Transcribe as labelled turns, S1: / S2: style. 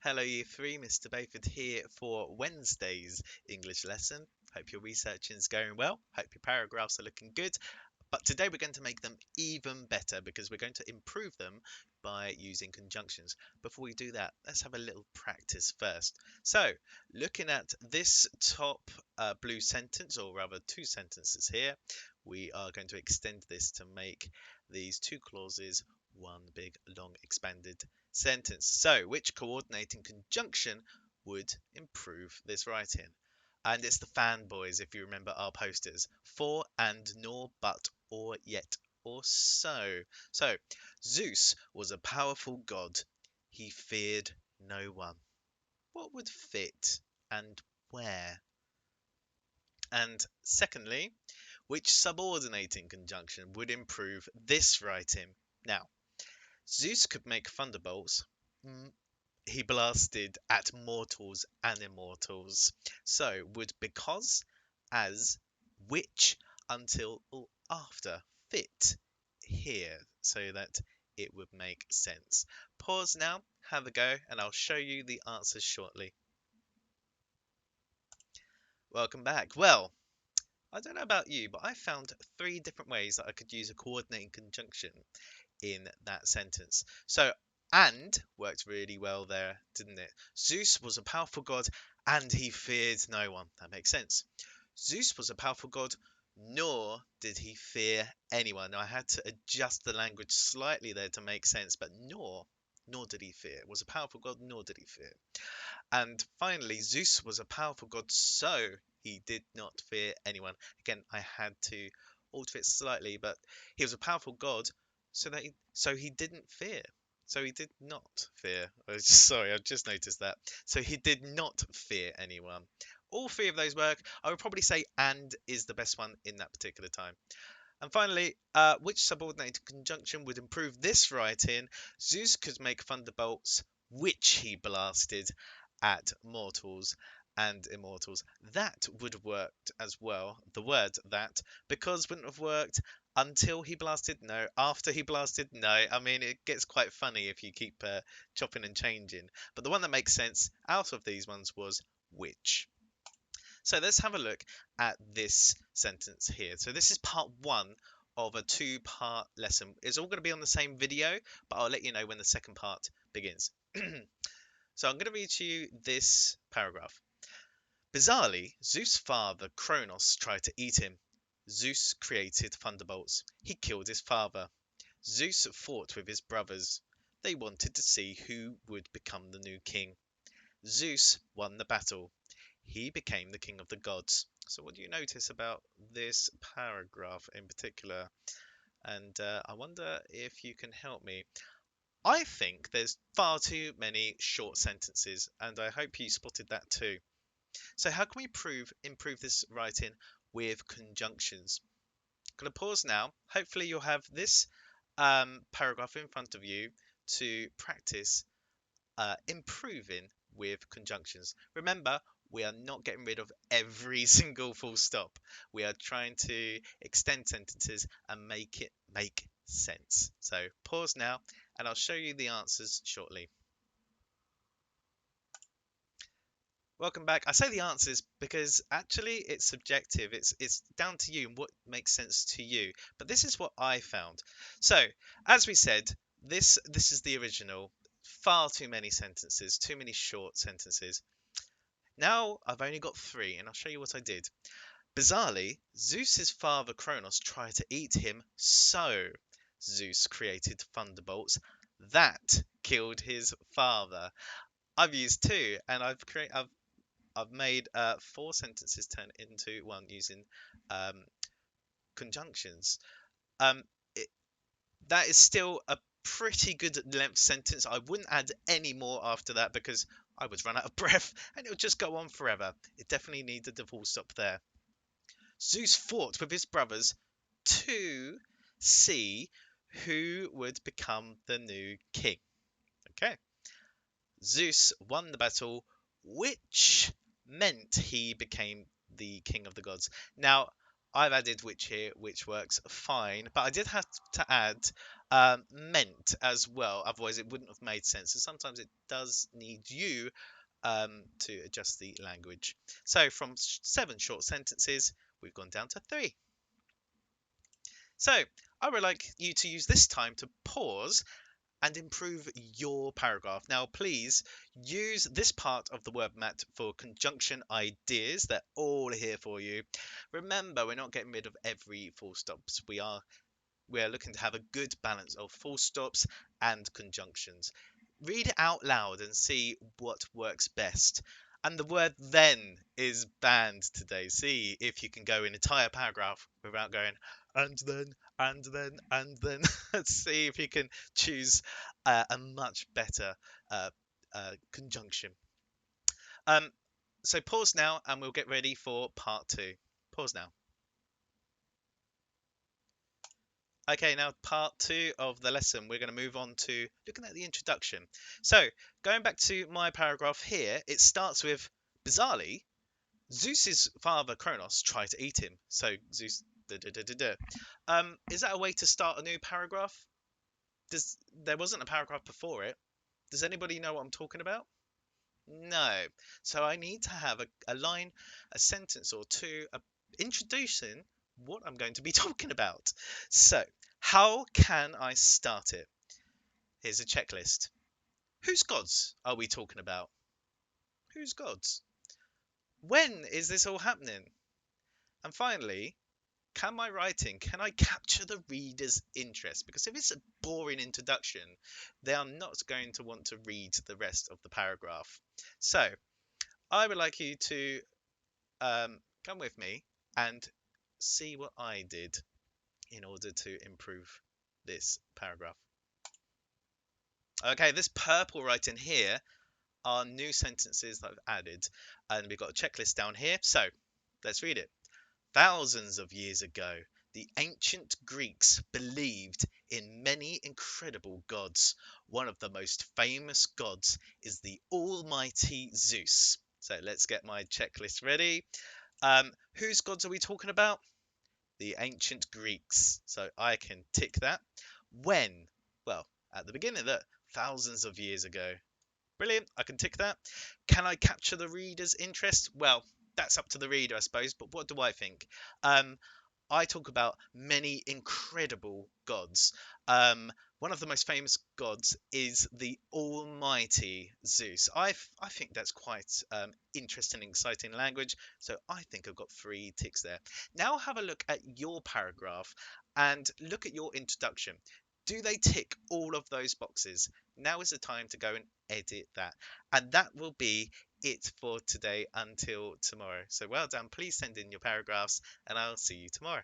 S1: Hello, Year 3, Mr. Bayford here for Wednesday's English lesson. Hope your researching is going well. Hope your paragraphs are looking good. But today we're going to make them even better because we're going to improve them by using conjunctions. Before we do that, let's have a little practice first. So, looking at this top blue sentence, or rather two sentences here, we are going to extend this to make these two clauses one big long expanded sentence. So, which coordinating conjunction would improve this writing? And it's the fanboys, if you remember our posters. For, and, nor, but, or, yet, or so. So, Zeus was a powerful god. He feared no one. What would fit and where? And secondly, which subordinating conjunction would improve this writing? Now, Zeus could make thunderbolts. He blasted at mortals and immortals. So would because, as, which, until, or after fit here so that it would make sense. Pause now, have a go, and I'll show you the answers shortly. Welcome back. Well, I don't know about you, but I found three different ways that I could use a coordinating conjunction in that sentence. So, and worked really well there, didn't it? Zeus was a powerful god and he feared no one. That makes sense. Zeus was a powerful god, nor did he fear anyone. Now, I had to adjust the language slightly there to make sense, but nor did he fear. Was a powerful god, nor did he fear. And finally, Zeus was a powerful god, so he did not fear anyone. Again, I had to alter it slightly, but he was a powerful god, so he didn't fear. So he did not fear. Sorry, I just noticed that. So he did not fear anyone. All three of those work. I would probably say and is the best one in that particular time. And finally, which subordinated conjunction would improve this writing? Zeus could make thunderbolts, which he blasted at mortals and immortals. That would have worked as well. The word that, because wouldn't have worked until he blasted, no. After he blasted, no. I mean, it gets quite funny if you keep chopping and changing. But the one that makes sense out of these ones was which. So let's have a look at this sentence here. So this is part one of a two-part lesson. It's all going to be on the same video, but I'll let you know when the second part begins. So I'm going to read to you this paragraph. Bizarrely, Zeus' father Kronos tried to eat him. Zeus created thunderbolts. He killed his father. Zeus fought with his brothers. They wanted to see who would become the new king. Zeus won the battle. He became the king of the gods. So what do you notice about this paragraph in particular? And I wonder if you can help me. I think there's far too many short sentences, and I hope you spotted that too. So how can we improve this writing with conjunctions? I'm going to pause now. Hopefully you'll have this paragraph in front of you to practice improving with conjunctions. Remember, we are not getting rid of every single full stop. We are trying to extend sentences and make it make sense. So pause now and I'll show you the answers shortly. Welcome back. I say the answers because actually it's subjective. It's down to you and what makes sense to you. But this is what I found. So, as we said, this is the original. Far too many sentences, too many short sentences. Now I've only got three, and I'll show you what I did. Bizarrely, Zeus's father Kronos tried to eat him, so Zeus created thunderbolts that killed his father. I've used two, and I've made four sentences turn into one using conjunctions. Um, it, that is still a pretty good length sentence. I wouldn't add any more after that because I would run out of breath and it would just go on forever. It definitely needed a full stop there. Zeus fought with his brothers to see who would become the new king. Okay. Zeus won the battle, which meant he became the king of the gods. Now, I've added which here, which works fine, but I did have to add meant as well. Otherwise, it wouldn't have made sense. So sometimes it does need you to adjust the language. So from 7 short sentences, we've gone down to 3. So I would like you to use this time to pause and improve your paragraph. Now, please use this part of the word mat for conjunction ideas. They're all here for you. Remember, we're not getting rid of every full stops. We're looking to have a good balance of full stops and conjunctions. Read it out loud and see what works best. And the word then is banned today. See if you can go an entire paragraph without going and then, and then, and then. See if you can choose a much better conjunction. Um, so pause now and we'll get ready for part 2. Pause now. Okay, now part 2 of the lesson, we're going to move on to looking at the introduction. So, going back to my paragraph here, it starts with, bizarrely, Zeus's father Kronos tried to eat him. So, Zeus, da, da, da, da, da. Is that a way to start a new paragraph? There wasn't a paragraph before it. Does anybody know what I'm talking about? No. So I need to have a line, a sentence or two, introducing what I'm going to be talking about. So, how can I start it? Here's a checklist. Whose gods are we talking about? Whose gods? When is this all happening? And finally, can I capture the reader's interest? Because if it's a boring introduction, they are not going to want to read the rest of the paragraph. So, I would like you to come with me and see what I did in order to improve this paragraph. Okay, this purple writing here are new sentences that I've added, and we've got a checklist down here. So let's read it. Thousands of years ago, the ancient Greeks believed in many incredible gods. One of the most famous gods is the almighty Zeus. So let's get my checklist ready. Whose gods are we talking about? The ancient Greeks. So I can tick that. When? Well, at the beginning, look, thousands of years ago. Brilliant, I can tick that. Can I capture the reader's interest? Well, that's up to the reader, I suppose, but what do I think? I talk about many incredible gods. One of the most famous gods is the almighty Zeus. I think that's quite interesting and exciting language, so I think I've got 3 ticks there. Now have a look at your paragraph and look at your introduction. Do they tick all of those boxes? Now is the time to go and edit that. And that will be it for today until tomorrow. So well done. Please send in your paragraphs and I'll see you tomorrow.